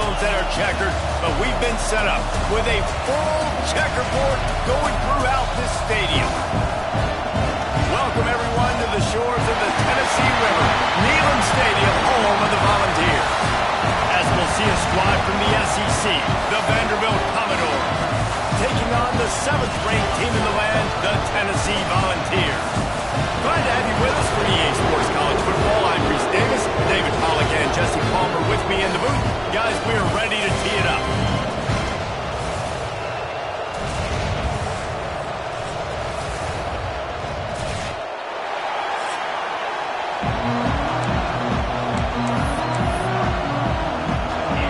zones that are checkered, but we've been set up with a full checkerboard going throughout this stadium. Welcome, everyone, to the shores of the Tennessee River, Neyland Stadium, home of the Volunteers. As we'll see a squad from the SEC, the Vanderbilt Commodores, taking on the 7th-ranked team in the land, the Tennessee Volunteers. Glad to have you with us for EA Sports College Football. I'm Reese Davis, David Pollack and Jesse Palmer with me in the booth. Guys, we're ready to tee it up.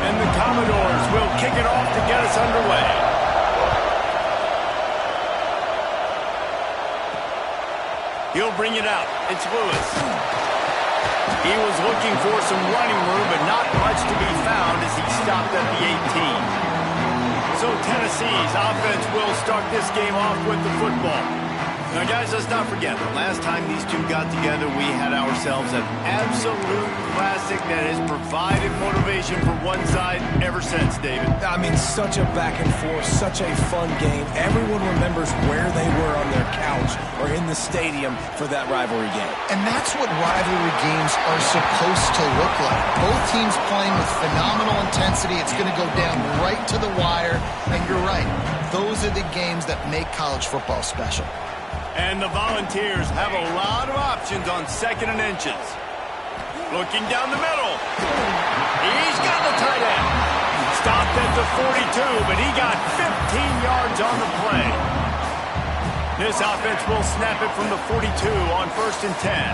And the Commodores will kick it off to get us underway. He'll bring it out. It's Lewis. He was looking for some running room, but not much to be found as he stopped at the 18. So Tennessee's offense will start this game off with the football. Now, guys, let's not forget, the last time these two got together, we had ourselves an absolute classic that has provided motivation for one side ever since, David. I mean, such a back and forth, such a fun game. Everyone remembers where they were on their couch or in the stadium for that rivalry game. And that's what rivalry games are supposed to look like. Both teams playing with phenomenal intensity. It's going to go down right to the wire. And you're right, those are the games that make college football special. And the Volunteers have a lot of options on 2nd and inches. Looking down the middle. He's got the tight end. Stopped at the 42, but he got 15 yards on the play. This offense will snap it from the 42 on 1st and 10.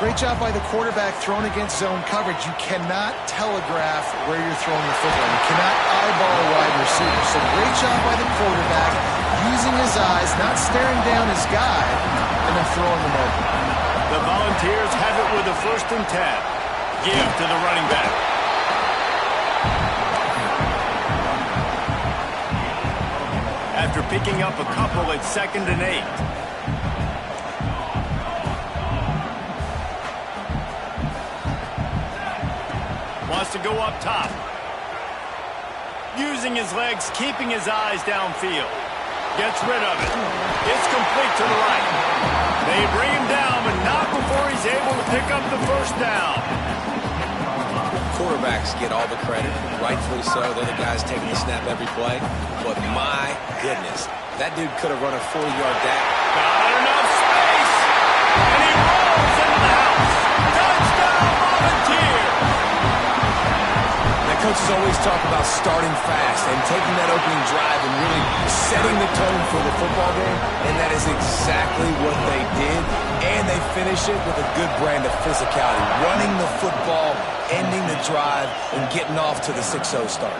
Great job by the quarterback throwing against zone coverage. You cannot telegraph where you're throwing the football. You cannot eyeball a wide receiver. So great job by the quarterback, using his eyes, not staring down his guy, and then throwing them open. The Volunteers have it with a 1st and 10. Give to the running back. After picking up a couple at 2nd and 8. Wants to go up top. Using his legs, keeping his eyes downfield. Gets rid of it. It's complete to the right. They bring him down, but not before he's able to pick up the 1st down. Quarterbacks get all the credit, rightfully so. They're the guys taking the snap every play. But my goodness, that dude could have run a 40-yard dash. Got enough space, and he rolls into the house. Touchdown, Volunteers! Coaches always talk about starting fast and taking that opening drive and really setting the tone for the football game, and that is exactly what they did, and they finish it with a good brand of physicality, running the football, ending the drive, and getting off to the 6-0 start.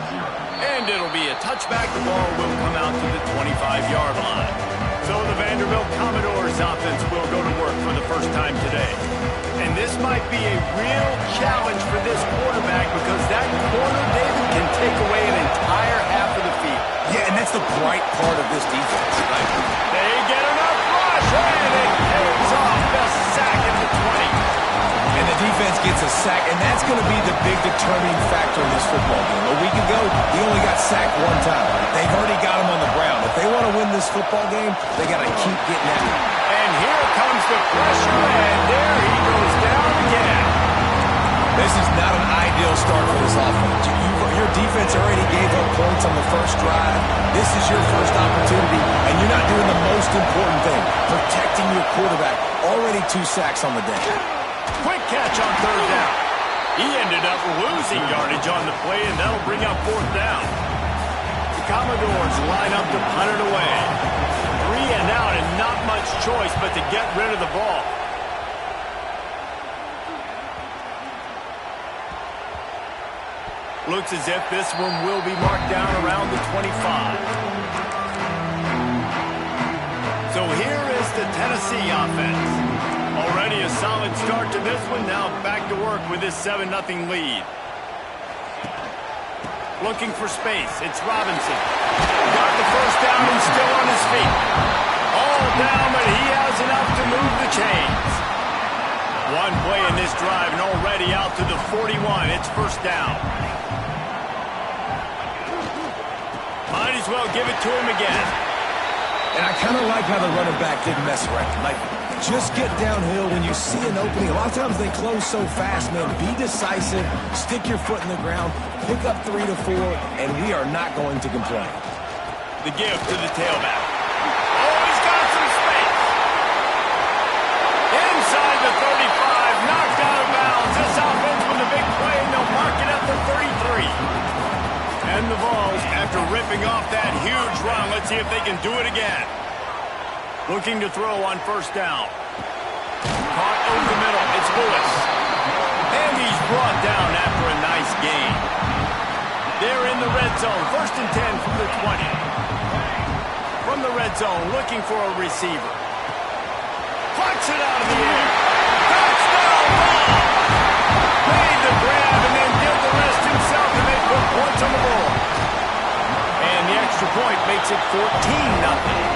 And it'll be a touchback. The ball will come out to the 25-yard line. So the Vanderbilt Commodores offense will go to work for the first time today. And this might be a real challenge for this quarterback because that corner, David, can take away an entire half of the field. Yeah, and that's the bright part of this defense. Right? They get enough rush, and it pays off the sack at the 20. And the defense gets a sack, and that's going to be the big determining factor in this football game. A week ago, he only got sacked one time. They've already got him on the ground. If they want to win this football game, they got to keep getting at him. And here comes the pressure, and there he goes down again. This is not an ideal start for this offense. Your defense already gave up points on the first drive. This is your first opportunity, and you're not doing the most important thing, protecting your quarterback. Already 2 sacks on the day. Quick catch on 3rd down. He ended up losing yardage on the play, and that'll bring up 4th down. The Commodores line up to punt it away. 3 and out, and not much choice but to get rid of the ball. Looks as if this one will be marked down around the 25. So here is the Tennessee offense. Already a solid start to this one. Now back to work with this 7-0 lead. Looking for space. It's Robinson. Got the 1st down and still on his feet. All down, but he has enough to move the chains. One play in this drive and already out to the 41. It's 1st down. Might as well give it to him again. And I kind of like how the running back didn't mess around. Like, just get downhill when you see an opening. A lot of times they close so fast, man. Be decisive, stick your foot in the ground, pick up 3 to 4, and we are not going to complain. The give to the tailback. Oh, he's got some space. Inside the 35, knocked out of bounds. This offense with a big play, and they'll mark it at the 33. And the Vols, after ripping off that huge run, let's see if they can do it again. Looking to throw on first down. Caught over the middle. It's Lewis. And he's brought down after a nice gain. They're in the red zone. First and 10 from the 20. From the red zone, looking for a receiver. Plucks it out of the air. Touchdown, Vols! Made the grab and then did the rest himself, and they put points on the board. And the extra point makes it 14-0.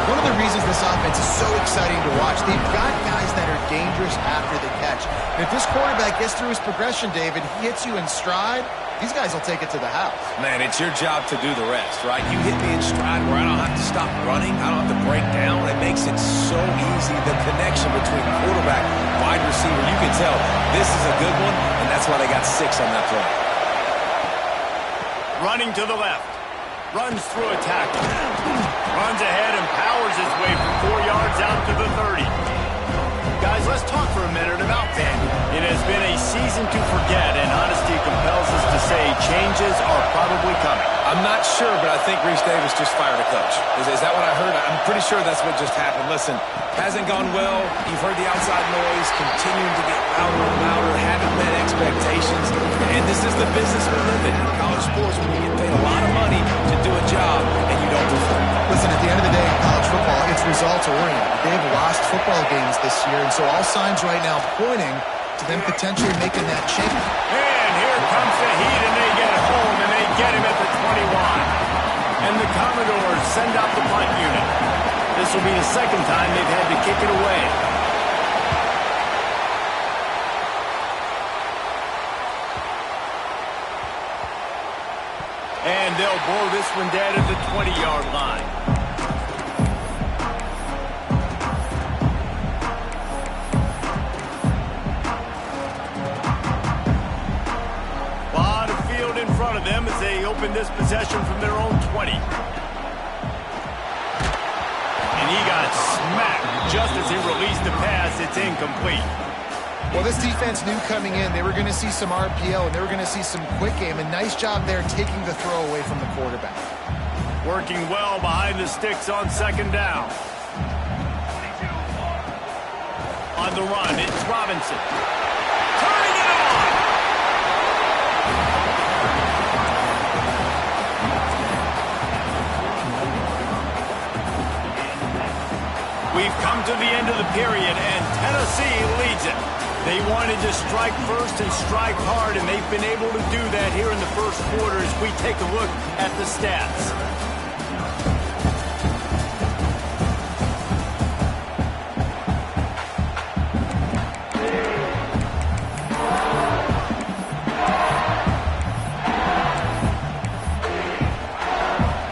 One of the reasons this offense is so exciting to watch, they've got guys that are dangerous after the catch. And if this quarterback gets through his progression, David, he hits you in stride, these guys will take it to the house. Man, it's your job to do the rest, right? You hit me in stride where I don't have to stop running. I don't have to break down. It makes it so easy. The connection between quarterback, wide receiver, you can tell this is a good one, and that's why they got 6 on that play. Running to the left. Runs through a tackle. Runs ahead and powers his way from 4 yards out to the 30. Guys, let's talk for a minute about that. It has been a season to forget, and honesty compels us to say changes are probably coming. I'm not sure, but I think Reese Davis just fired a coach. Is that what I heard? I'm pretty sure that's what just happened. Listen, hasn't gone well. You've heard the outside noise, continuing to get louder and louder, haven't met expectations. And this is the business we live in college sports, when you get paid a lot of money to do a job and you don't perform. Listen, at the end of the day in college football, it's results-oriented. They've lost football games this year, and so all signs right now pointing to them potentially making that change. And here comes the heat, and they get home, and they get him at the 21. And the Commodores send out the punt unit. This will be the second time they've had to kick it away. And they'll blow this one dead at the 20-yard line. Lot of field in front of them as they open this possession from their own 20. And he got smacked just as he released the pass. It's incomplete. Well, this defense knew coming in they were going to see some RPO and they were going to see some quick game. And nice job there taking the throw away from the quarterback. Working well behind the sticks on second down. On the run, it's Robinson. Turning it on! We've come to the end of the period, and Tennessee leads it. They wanted to strike first and strike hard, and they've been able to do that here in the first quarter as we take a look at the stats.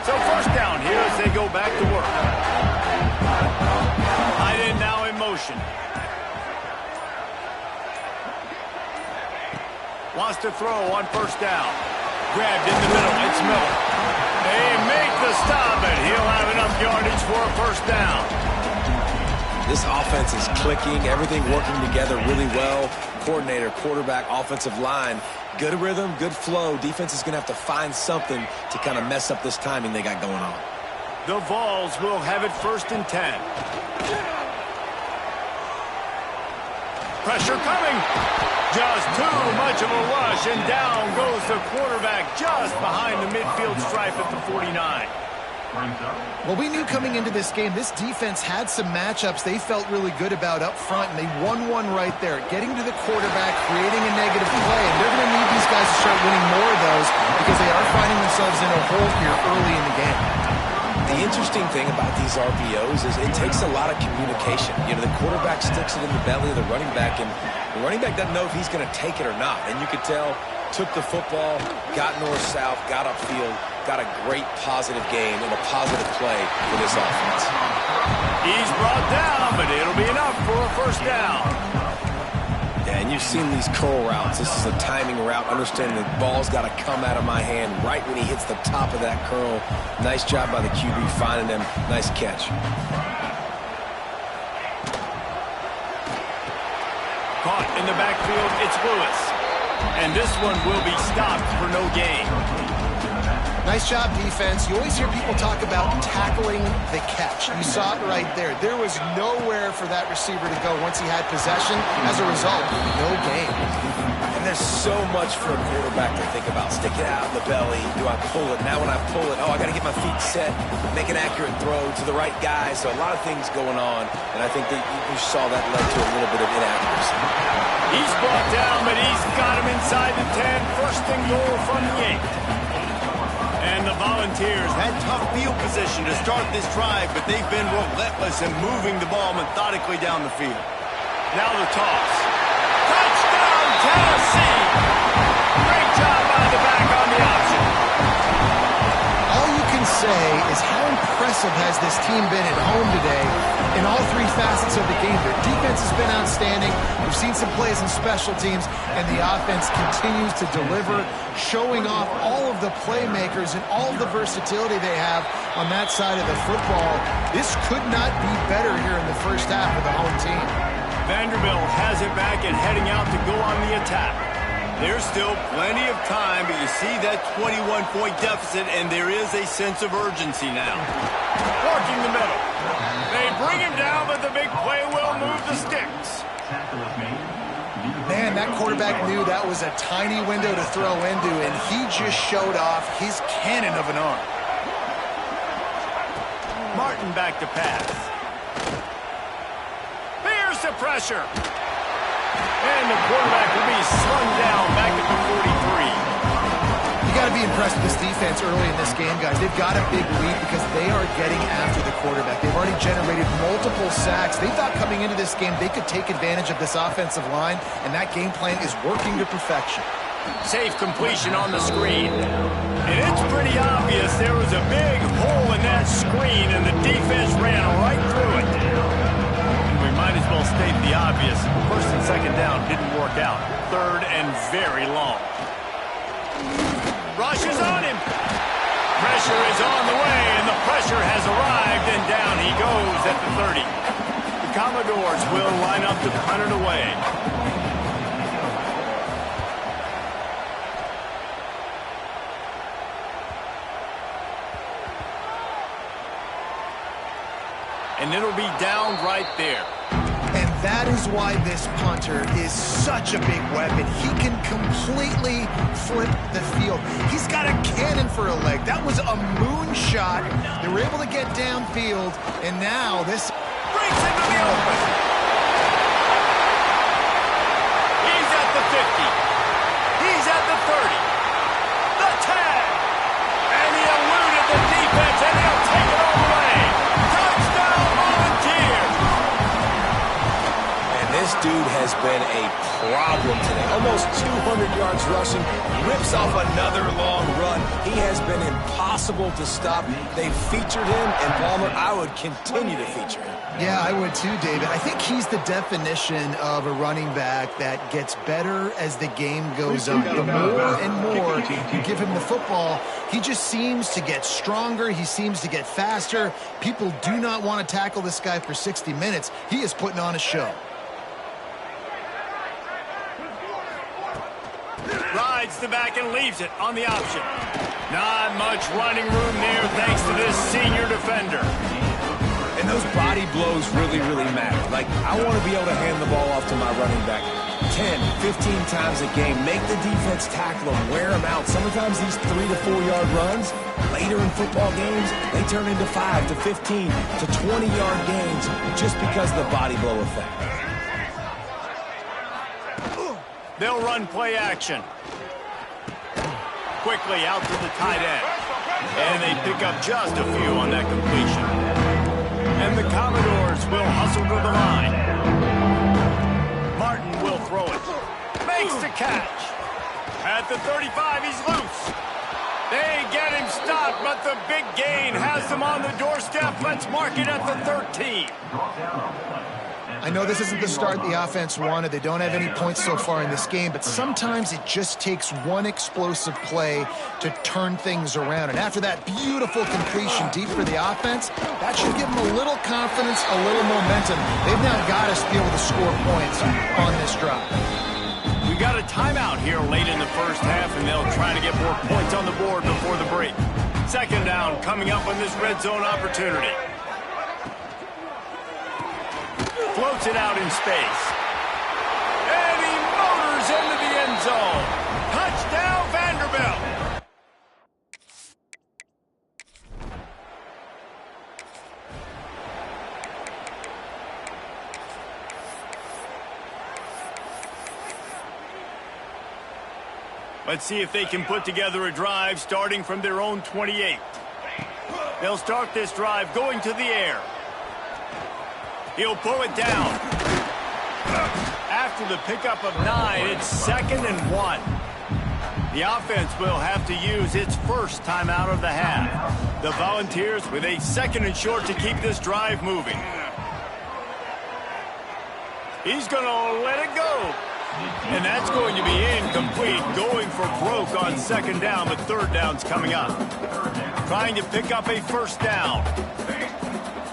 So first down here as they go back to work. Tight end now in motion. Wants to throw on first down. Grabbed in the middle. It's Miller. They make the stop, and he'll have enough yardage for a first down. This offense is clicking. Everything working together really well. Coordinator, quarterback, offensive line. Good rhythm, good flow. Defense is going to have to find something to kind of mess up this timing they got going on. The Vols will have it first and 10. Pressure coming. Just too much of a rush, and down goes the quarterback just behind the midfield stripe at the 49. Well, we knew coming into this game, this defense had some matchups they felt really good about up front, and they won one right there, getting to the quarterback, creating a negative play, and they're going to need these guys to start winning more of those because they are finding themselves in a hole here early in the game. The interesting thing about these RPOs is it takes a lot of communication. You know, the quarterback sticks it in the belly of the running back, and the running back doesn't know if he's going to take it or not. And you could tell took the football, got north-south, got upfield, got a great positive game and a positive play for this offense. He's brought down, but it'll be enough for a first down. Yeah, and you've seen these curl routes. This is a timing route, understanding the ball's got to come out of my hand right when he hits the top of that curl. Nice job by the QB finding him. Nice catch. Caught in the backfield, it's Lewis. And this one will be stopped for no gain. Nice job, defense. You always hear people talk about tackling the catch. You saw it right there. There was nowhere for that receiver to go once he had possession. As a result, no gain. And there's so much for a quarterback to think about. Stick it out in the belly. Do I pull it? Now when I pull it, oh, I got to get my feet set, make an accurate throw to the right guy. So a lot of things going on, and I think that you saw that led to a little bit of inaccuracy. He's brought down, but he's got him inside the 10. First and goal from the 8. And the Volunteers had tough field position to start this drive, but they've been relentless in moving the ball methodically down the field. Now the toss. Touchdown, Tennessee! Great job by the back on the option. All you can say is how impressive has this team been at home today in all three facets of the game. Their defense has been outstanding. We've seen some plays in special teams, and the offense continues to deliver, showing off all of the playmakers and all of the versatility they have on that side of the football. This could not be better here in the first half of the home team. Vanderbilt has it back and heading out to go on the attack. There's still plenty of time, but you see that 21-point deficit, and there is a sense of urgency now. Working the middle. They bring him down, but the big play will move the sticks. Man, that quarterback knew that was a tiny window to throw into, and he just showed off his cannon of an arm. Martin back to pass. Here's the pressure. And the quarterback will be slung down back at the 43. You got to be impressed with this defense early in this game, guys. They've got a big lead because they are getting after the quarterback. They've already generated multiple sacks. They thought coming into this game they could take advantage of this offensive line, and that game plan is working to perfection. Safe completion on the screen. And it's pretty obvious there was a big hole in that screen, and the defense ran right through it. We might as well state the obvious. First and second down didn't work out. Third and very long. Rush is on him. Pressure is on the way, and the pressure has arrived, and down he goes at the 30. The Commodores will line up to punt it away. And it'll be down right there. And that is why this punter is such a big weapon. He can completely flip the field. He's got a cannon for a leg. That was a moonshot. They were able to get downfield, and now this Breaks into the open. He's at the 50. He's at the 30. The tag. And he eluded the defense, and he'll take it all the way. Touchdown, Volunteers. And this dude has been a problem today. Almost 200 yards rushing. Rips off another long run. He has been impossible to stop. They've featured him, and Palmer, I would continue to feature him. Yeah, I would too, David. I think he's the definition of a running back that gets better as the game goes on. The more and more you give him the football, he just seems to get stronger. He seems to get faster. People do not want to tackle this guy for 60 minutes. He is putting on a show. Rides the back and leaves it on the option. Not much running room there thanks to this senior defender. And those body blows really, really matter. Like, I want to be able to hand the ball off to my running back 10, 15 times a game. Make the defense tackle them, wear them out. Sometimes these 3 to 4 yard runs, later in football games, they turn into 5 to 15 to 20 yard gains just because of the body blow effect. They'll run play action. Quickly out to the tight end. And they pick up just a few on that completion. And the Commodores will hustle to the line. Martin will throw it. Makes the catch. At the 35, he's loose. They get him stopped, but the big gain has them on the doorstep. Let's mark it at the 13. I know this isn't the start the offense wanted. They don't have any points so far in this game, but sometimes it just takes one explosive play to turn things around. And after that beautiful completion deep for the offense, that should give them a little confidence, a little momentum. They've now got us to be able to score points on this drive. We got a timeout here late in the first half, and they'll try to get more points on the board before the break. Second down coming up on this red zone opportunity. Floats it out in space. And he motors into the end zone. Touchdown, Vanderbilt. Let's see if they can put together a drive starting from their own 28. They'll start this drive going to the air. He'll pull it down. After the pickup of 9, it's 2nd and 1. The offense will have to use its first timeout of the half. The Volunteers with a 2nd and short to keep this drive moving. He's going to let it go. And that's going to be incomplete, going for broke on 2nd down, but 3rd down's coming up. Trying to pick up a 1st down.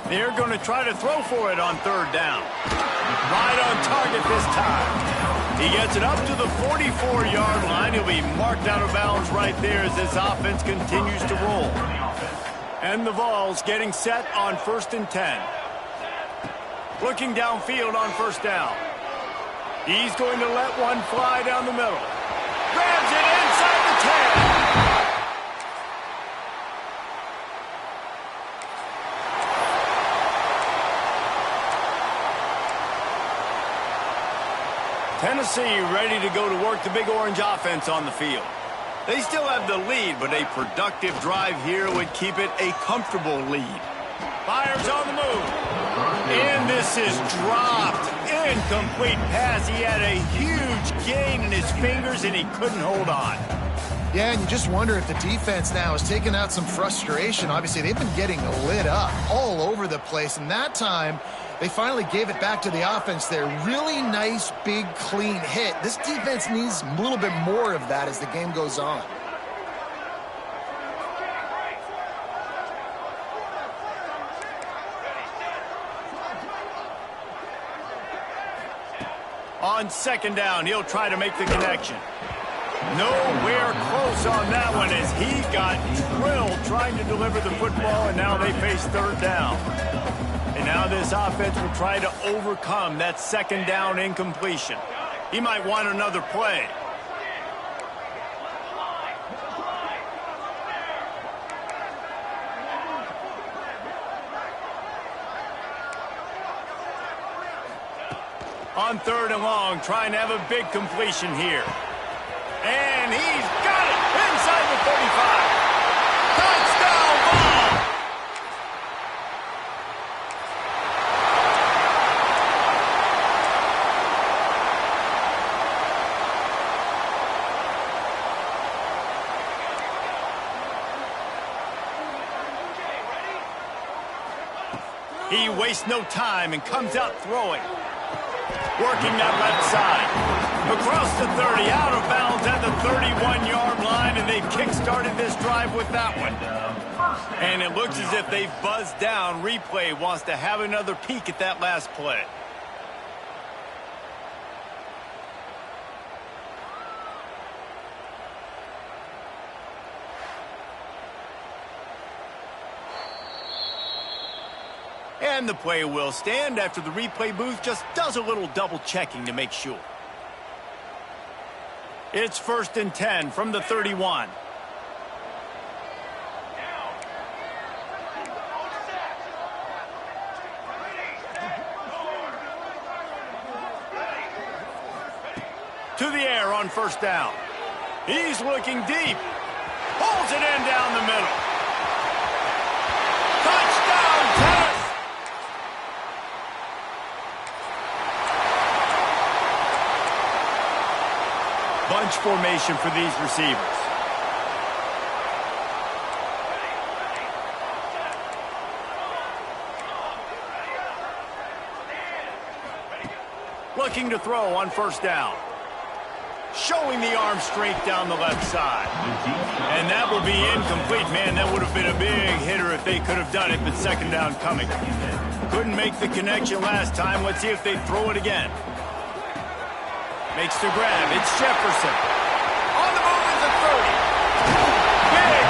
They're going to try to throw for it on 3rd down. Right on target this time. He gets it up to the 44-yard line. He'll be marked out of bounds right there as this offense continues to roll. And the Vols getting set on 1st and 10. Looking downfield on 1st down. He's going to let one fly down the middle. Grabs it inside the 10. Tennessee ready to go to work the Big Orange offense on the field. They still have the lead, but a productive drive here would keep it a comfortable lead. Fires on the move. And this is dropped. Incomplete pass. He had a huge gain in his fingers, and he couldn't hold on. Yeah, and you just wonder if the defense now is taking out some frustration. Obviously, they've been getting lit up all over the place, and that time they finally gave it back to the offense there. Really nice, big, clean hit. This defense needs a little bit more of that as the game goes on. On 2nd down, he'll try to make the connection. Nowhere close on that one as he got drilled trying to deliver the football, and now they face 3rd down. And now this offense will try to overcome that 2nd down incompletion. He might want another play. On 3rd and long, trying to have a big completion here. And he's got it inside the 35. Touchdown ball! He wastes no time and comes out throwing. Working that left side. Across the 30, out of bounds at the 31-yard line, and they've kick-started this drive with that one. And it looks as if they've buzzed down. Replay wants to have another peek at that last play. And the play will stand after the replay booth just does a little double-checking to make sure. It's 1st and 10 from the 31. To the air on 1st down. He's looking deep. Pulls it in down the middle. Touchdown, Tennessee! Bunch bunch formation for these receivers. Looking to throw on first down. Showing the arm strength down the left side. And that will be incomplete. Man, that would have been a big hitter if they could have done it, but second down coming. Couldn't make the connection last time. Let's see if they throw it again. Makes the grab. It's Jefferson. On the move is the 30.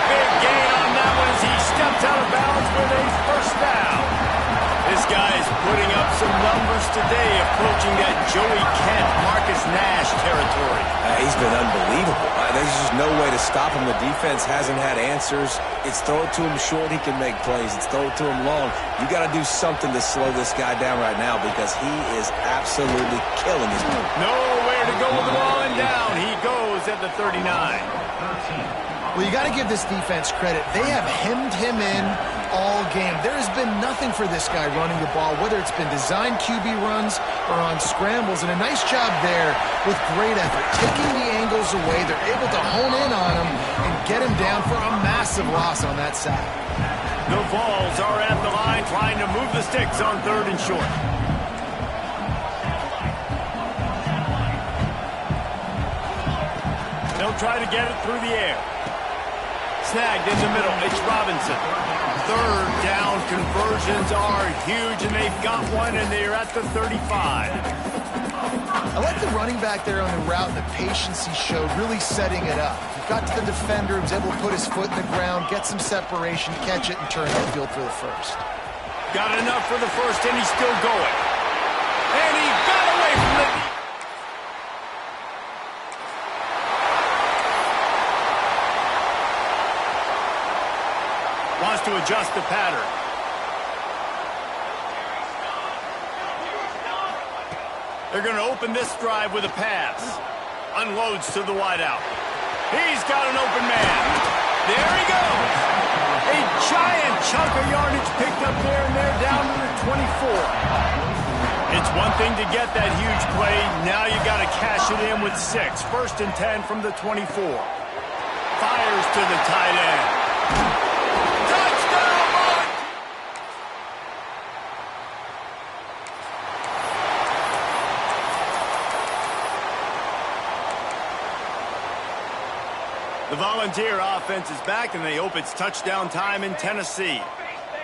Big gain on that one as he stepped out of bounds with a first down. This guy is putting up some numbers today, approaching that Joey Kent, Marcus Nash territory. He's been unbelievable. There's just no way to stop him. The defense hasn't had answers. It's throw it to him short, he can make plays. It's throw it to him long. You got to do something to slow this guy down right now because he is absolutely killing his team. Nowhere to go with the ball and down. He goes at the 39. Well, you got to give this defense credit. They have hemmed him in all game. There has been nothing for this guy running the ball, whether it's been designed QB runs or on scrambles, and a nice job there with great effort. Taking the angles away, they're able to hone in on him and get him down for a massive loss on that side. The Vols are at the line trying to move the sticks on third and short. They'll try to get it through the air. Snagged in the middle. It's Robinson. Third down conversions are huge, and they've got one, and they're at the 35. I like the running back there on the route and the patience he showed, really setting it up. He got to the defender, was able to put his foot in the ground, get some separation, catch it, and turn upfield for the first. Got enough for the first, and he's still going. And he got away from the... Wants to adjust the pattern. They're going to open this drive with a pass. Unloads to the wideout. He's got an open man. There he goes. A giant chunk of yardage picked up there, and they're down to the 24. It's one thing to get that huge play. Now you got to cash it in with 6. First and 10 from the 24. Fires to the tight end. The Volunteer offense is back, and they hope it's touchdown time in Tennessee.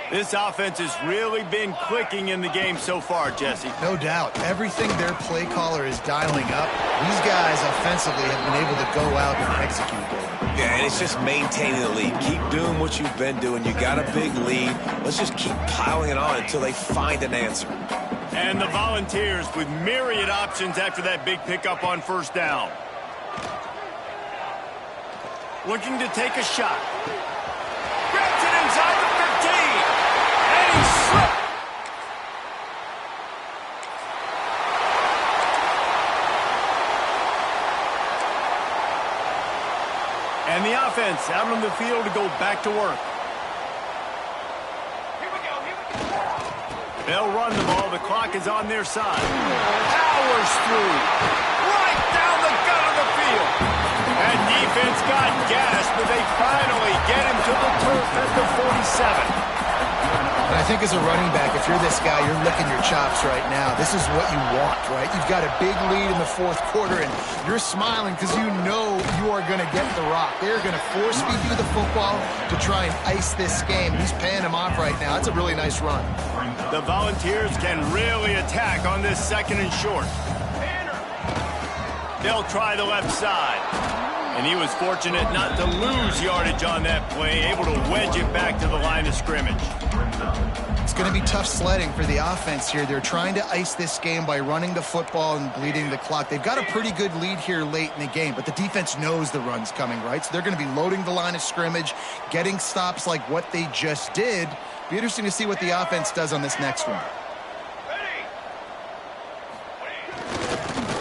This offense has really been clicking in the game so far, Jesse. No doubt. Everything their play caller is dialing up, these guys offensively have been able to go out and execute. Yeah, and it's just maintaining the lead. Keep doing what you've been doing. You got a big lead. Let's just keep piling it on until they find an answer. And the Volunteers with myriad options after that big pickup on first down. Looking to take a shot. Grabs it inside the 15. And he slipped. And the offense out on the field to go back to work. Here we go. They'll run the ball. The clock is on their side. Powers through. Right down the gut of the field. And defense got gas, but they finally get him to the turf at the 47. And I think as a running back, if you're this guy, you're licking your chops right now. This is what you want, right? You've got a big lead in the fourth quarter, and you're smiling because you know you are going to get the rock. They're going to force feed you the football to try and ice this game. He's paying him off right now. That's a really nice run. The Volunteers can really attack on this second and short. They'll try the left side. And he was fortunate not to lose yardage on that play, able to wedge it back to the line of scrimmage. It's going to be tough sledding for the offense here. They're trying to ice this game by running the football and bleeding the clock. They've got a pretty good lead here late in the game, but the defense knows the run's coming, right? So they're going to be loading the line of scrimmage, getting stops like what they just did. Be interesting to see what the offense does on this next one.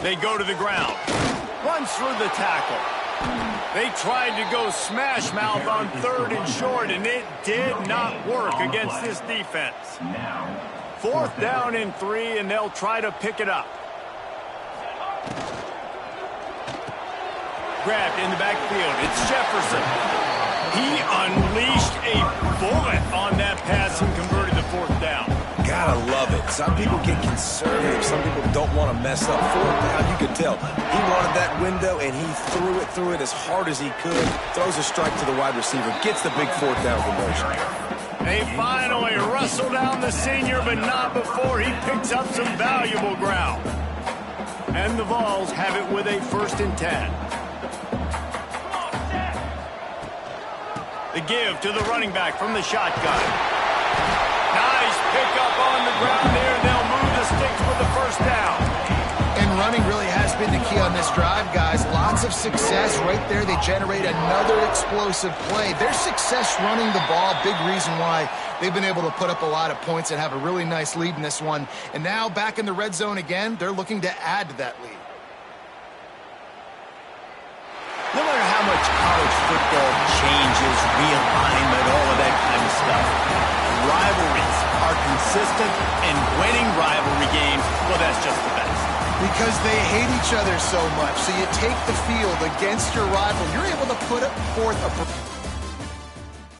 They go to the ground. Runs through the tackle. They tried to go smash mouth on third and short, and it did not work against this defense. Fourth down and 3, and they'll try to pick it up. Grabbed in the backfield. It's Jefferson. He unleashed a bullet on that pass and converted the fourth down. Gotta love it. Some people get conservative. Some people don't want to mess up. Fourth down, you could tell. He wanted that window, and he threw it as hard as he could. Throws a strike to the wide receiver. Gets the big fourth down conversion. They finally wrestle down the senior, but not before he picks up some valuable ground. And the Vols have it with a 1st and 10. The give to the running back from the shotgun. Nice pickup on the ground there. They'll move the sticks with the 1st down. And running really has been the key on this drive, guys. Lots of success right there. They generate another explosive play. Their success running the ball, big reason why they've been able to put up a lot of points and have a really nice lead in this one. And now back in the red zone again, they're looking to add to that lead. No matter how much college football changes, realignment, all of that kind of stuff, rivalries are consistent, and winning rivalry games, well, that's just the best. Because they hate each other so much. So you take the field against your rival. You're able to put forth a